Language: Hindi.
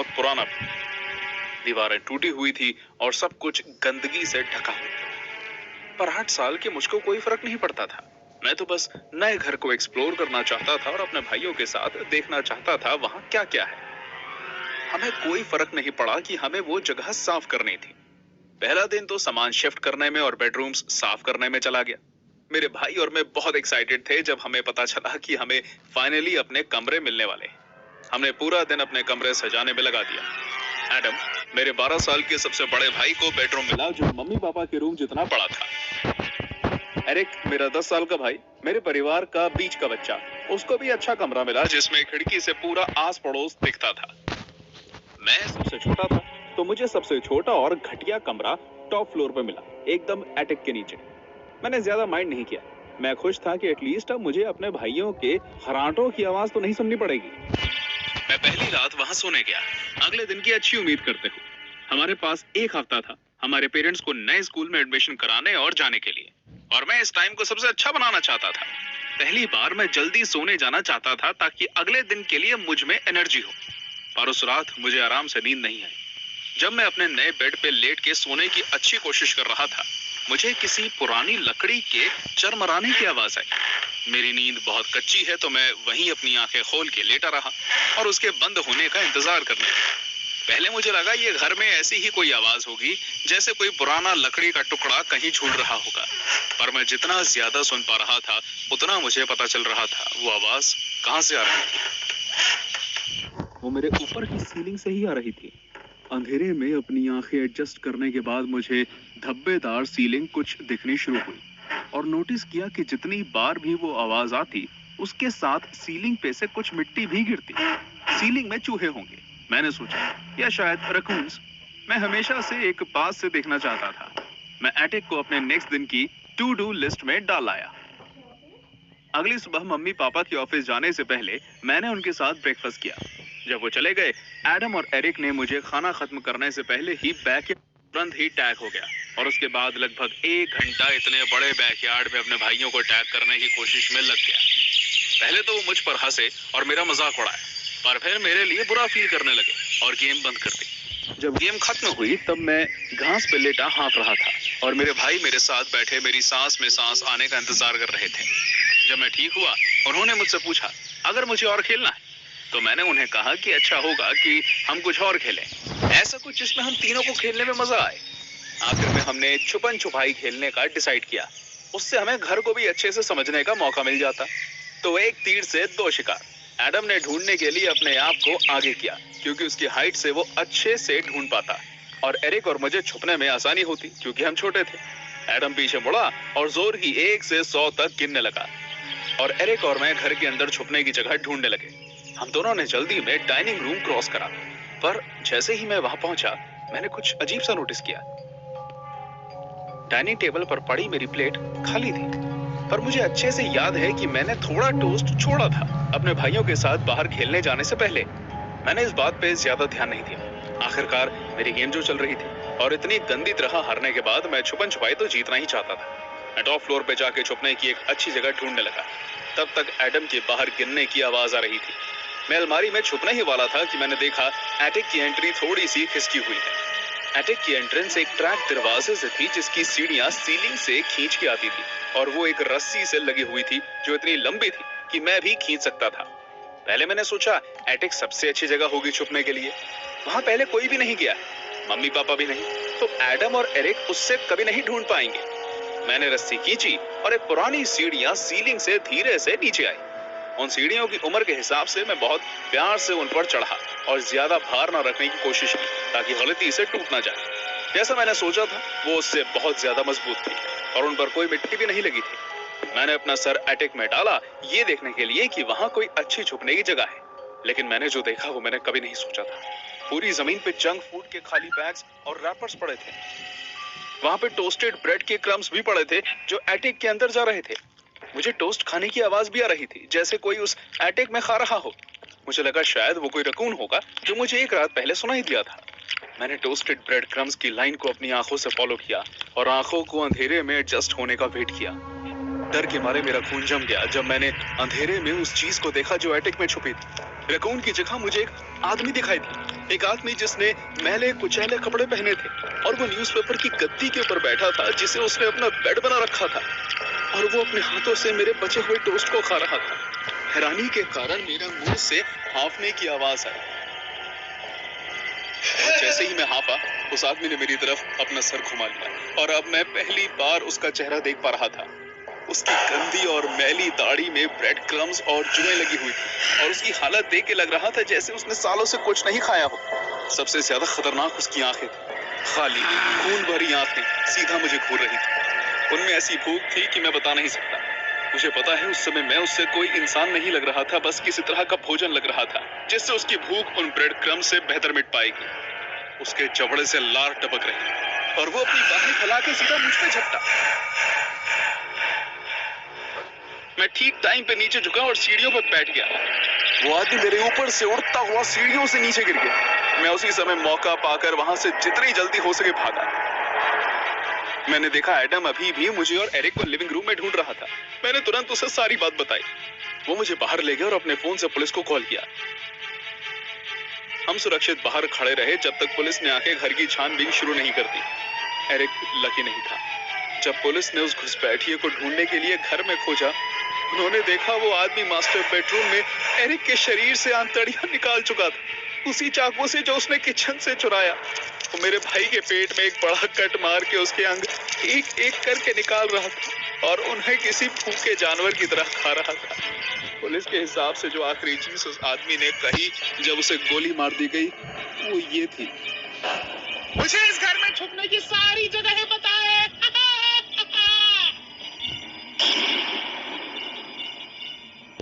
बहुत पुराना भी। दीवारें टूटी हुई थी और सब कुछ गंदगी से ढका हुआ। पर 8 साल के मुझको कोई फर्क नहीं पड़ता था। मैं तो बस नए घर को एक्सप्लोर करना चाहता था और अपने भाइयों के साथ देखना चाहता था वहां क्या क्या है। हमें कोई फर्क नहीं पड़ा कि हमें वो जगह साफ करनी थी। पहला दिन तो सामान शिफ्ट करने में और बेडरूम्स साफ करने में चला गया। मेरे भाई और मैं बहुत एक्साइटेड थे जब हमें पता चला कि हमें फाइनली अपने कमरे मिलने वाले। हमने पूरा दिन अपने कमरे सजाने में लगा दिया। एडम, मेरे 12 साल के सबसे बड़े भाई को बेडरूम मिला जो मम्मी पापा के रूम जितना बड़ा था। एरिक, मेरा 10 साल का भाई, मेरे परिवार का बीच का बच्चा, उसको भी अच्छा कमरा मिला जिसमें खिड़की से पूरा आस पड़ोस दिखता था। मैं सबसे छोटा था तो मुझे सबसे छोटा और घटिया कमरा टॉप फ्लोर पे मिला, एकदम एटिक के नीचे। मैंने ज्यादा माइंड नहीं किया। मैं खुश था कि एटलीस्ट अब मुझे अपने भाइयों के खर्राटों की आवाज तो नहीं सुननी पड़ेगी। मैं पहली रात वहां सोने गया, अगले दिन की अच्छी उम्मीद करते हुए। हमारे पास एक हफ्ता था हमारे पेरेंट्स को नए स्कूल में एडमिशन कराने और जाने के लिए, और मैं इस टाइम को सबसे अच्छा बनाना चाहता था। पहली बार मैं जल्दी सोने जाना चाहता था ताकि अगले दिन के लिए मुझ में एनर्जी हो। पर उस रात मुझे आराम से नींद नहीं आई। जब मैं अपने नए बेड पे लेट के सोने की अच्छी कोशिश कर रहा था, मुझे किसी पुरानी लकड़ी के चरमराने की आवाज आई। मेरी नींद बहुत कच्ची है तो मैं वहीं अपनी आंखें खोल के लेटा रहा और उसके बंद होने का इंतजार करने लगा। पहले मुझे लगा ये घर में ऐसी ही कोई आवाज होगी, जैसे कोई पुराना लकड़ी का टुकड़ा कहीं झूल रहा होगा। पर मैं जितना ज्यादा सुन पा रहा था उतना मुझे पता चल रहा था वो आवाज कहां से आ रही थी। वो मेरे ऊपर की सीलिंग से ही आ रही थी। अंधेरे में अपनी आंखें एडजस्ट करने के बाद मुझे धब्बेदार सीलिंग कुछ दिखनी शुरू हुई और नोटिस किया कि जितनी बार भी वो आवाज आती उसके साथ सीलिंग पे से कुछ मिट्टी भी गिरती। सीलिंग में चूहे होंगे, मैंने सोचा, या शायद रकून्स। मैं हमेशा से एक पास से देखना चाहता था। मैं एटिक को अपने नेक्स्ट दिन की टू डू लिस्ट में डाल आया। अगली सुबह मम्मी पापा के ऑफिस जाने से पहले मैंने उनके साथ ब्रेकफास्ट किया। जब वो चले गए, एडम और एरिक ने मुझे खाना खत्म करने से पहले ही तुरंत ही टैग हो गया और उसके बाद लगभग 1 घंटा इतने बड़े बैकयार्ड में अपने भाइयों को टैग करने की कोशिश में लग गया। पहले तो वो मुझ पर हंसे और मेरा मजाक उड़ाया, पर फिर मेरे लिए बुरा फील करने लगे और गेम बंद कर दी। जब गेम खत्म हुई तब मैं घास पे लेटा हाँफ रहा था और मेरे भाई मेरे साथ बैठे मेरी सांस में सांस आने का इंतजार कर रहे थे। जब मैं ठीक हुआ, उन्होंने मुझसे पूछा अगर मुझे और खेलना है, तो मैंने उन्हें कहा कि अच्छा होगा कि हम कुछ और खेलें, ऐसा कुछ जिसमें हम तीनों को खेलने में मजा आए। आखिर में हमने छुपन छुपाई खेलने का डिसाइड किया। उससे हमें घर को भी अच्छे से समझने का मौका मिल जाता। तो एक तीर से 2 शिकार। एडम ने ढूंढने के लिए अपने आप को आगे किया क्योंकि उसकी हाइट से वो अच्छे से ढूंढ पाता, और एरिक और मुझे छुपने में आसानी होती क्योंकि हम छोटे थे। एडम पीछे मुड़ा और जोर की 1 से 100 तक गिनने लगा और एरिक और मैं घर के अंदर छुपने की जगह ढूंढने लगे। हम दोनों ने जल्दी में डाइनिंग रूम क्रॉस करा, पर जैसे ही मैं वहां पहुंचा मैंने कुछ अजीब सा नोटिस किया। डाइनिंग टेबल पर पड़ी मेरी प्लेट खाली थी, पर मुझे अच्छे से याद है कि मैंने थोड़ा टोस्ट छोड़ा था अपने भाइयों के साथ बाहर खेलने जाने से पहले। मैंने इस बात पे ज्यादा ध्यान नहीं दिया। आखिरकार मेरी गेम जो चल रही थी और इतनी गंदी तरह हारने के बाद मैं छुपन छुपाई तो जीतना ही चाहता था। मैं टॉप फ्लोर पे जाके छुपने की एक अच्छी जगह ढूंढने लगा। तब तक एडम के बाहर गिरने की आवाज आ रही थी। मैं अलमारी में छुपने ही वाला था कि मैंने देखा एटिक की एंट्री थोड़ी सी खिसकी हुई है। एटिक की एंट्रेंस एक ट्रैक दरवाजे से थी जिसकी सीढ़ियां सीलिंग से खींच के आती थी और वो एक रस्सी से लगी हुई थी जो इतनी लंबी थी कि मैं भी खींच सकता था। पहले मैंने सोचा एटिक सबसे अच्छी जगह होगी छुपने के लिए। वहां पहले कोई भी नहीं गया, मम्मी पापा भी नहीं, तो एडम और एरिक उससे कभी नहीं ढूंढ पाएंगे। मैंने रस्सी खींची और एक पुरानी सीढ़ियां सीलिंग से धीरे से नीचे आई। उन सीढ़ियों की उम्र के हिसाब से मैं बहुत प्यार से उन पर चढ़ा और ज्यादा भार न रखने की कोशिश की ताकि गलती से टूट ना जाए। जैसा मैंने सोचा था वो उससे बहुत ज्यादा मजबूत थी और उन पर कोई मिट्टी भी नहीं लगी थी। मैंने अपना सर एटिक में डाला ये देखने के लिए कि वहां कोई अच्छी छुपने की जगह है, लेकिन मैंने जो देखा वो मैंने कभी नहीं सोचा था। पूरी जमीन पे जंक फूड के खाली बैग्स और रैपर्स पड़े थे। वहां पे टोस्टेड ब्रेड के क्रम्स भी पड़े थे जो एटिक के अंदर जा रहे थे। मुझे टोस्ट खाने की आवाज भी आ रही थी जैसे कोई उस एटिक में खा रहा हो। मुझे लगा शायद वो कोई रकून होगा जो मुझे एक रात पहले सुनाई दिया था। मैंने टोस्टेड ब्रेड क्रम्स की लाइन को अपनी आंखों से फॉलो किया और आंखों को अंधेरे में एडजस्ट होने का वेट किया। डर के मारे मेरा खून जम गया जब मैंने अंधेरे में उस चीज को देखा जो एटिक में छुपी थी। रैकून की जगह मुझे एक आदमी दिखाई दिया, एक आदमी जिसने मैले कुचैले कपड़े पहने थे और वो न्यूज़पेपर की गद्दी के ऊपर बैठा था जिसे उसने अपना बेड बना रखा था, और वो अपने हाथों से मेरे बचे हुए टोस्ट को खा रहा था। हैरानी के कारण मेरे मुंह से हांफने की आवाज आई, और जैसे ही मैं हांफा, उस आदमी ने मेरी तरफ अपना सर घुमा लिया और अब मैं पहली बार उसका चेहरा देख पा रहा था। उसकी गंदी और मैली दाढ़ी में ब्रेड क्रम्स और जुएं लगी हुई थी और उसकी हालत देख के लग रहा था जैसे उसने सालों से कुछ नहीं खाया हो। सबसे ज्यादा खतरनाक उसकी आंखें थी, खाली खून भरी आंखें सीधा मुझे घूर रही थी। उनमें ऐसी भूख थी कि मैं बता नहीं सकता। मुझे पता है उस समय मैं उससे कोई इंसान नहीं लग रहा था, बस किसी तरह का भोजन लग रहा था जिससे उसकी भूख उन ब्रेड क्रम्स से बेहतर मिट पाएगी। उसके जबड़े से लार टपक रही और वो अपनी बाहें फैला के सीधा मुझ पे झपटा। मैं ठीक टाइम पे नीचे झुका और सीढ़ियों पर बैठ गया। वो आदमी मेरे ऊपर से उड़ता हुआ सीढ़ियों से नीचे गिर गया। मैं उसी समय मौका पाकर वहां से जितनी जल्दी हो सके भागा। मैंने देखा एडम अभी भी मुझे और एरिक को लिविंग रूम में ढूंढ रहा था। मैंने तुरंत उसे सारी बात बताई। वो मुझे बाहर ले गया और अपने फोन से पुलिस को कॉल किया। हम सुरक्षित बाहर खड़े रहे जब तक पुलिस ने आके घर की छानबीन शुरू नहीं कर दी। एरिक लकी नहीं था। जब पुलिस ने उस घुसपैठिए को ढूंढने के लिए घर में खोजा, उन्होंने देखा वो आदमी मास्टर बेडरूम में एरिक के शरीर से आंतड़ियां निकाल चुका था, उसी चाकू से जो उसने किचन से चुराया। वो मेरे भाई के पेट में एक बड़ा कट मार के उसके अंग एक एक करके निकाल रहा था और उन्हें किसी भूखे जानवर की तरह खा रहा था। पुलिस के हिसाब से जो आखिरी चीज उस आदमी ने कही जब उसे गोली मार दी गई, वो ये थी, मुझे इस घर में छुपने की सारी जगहें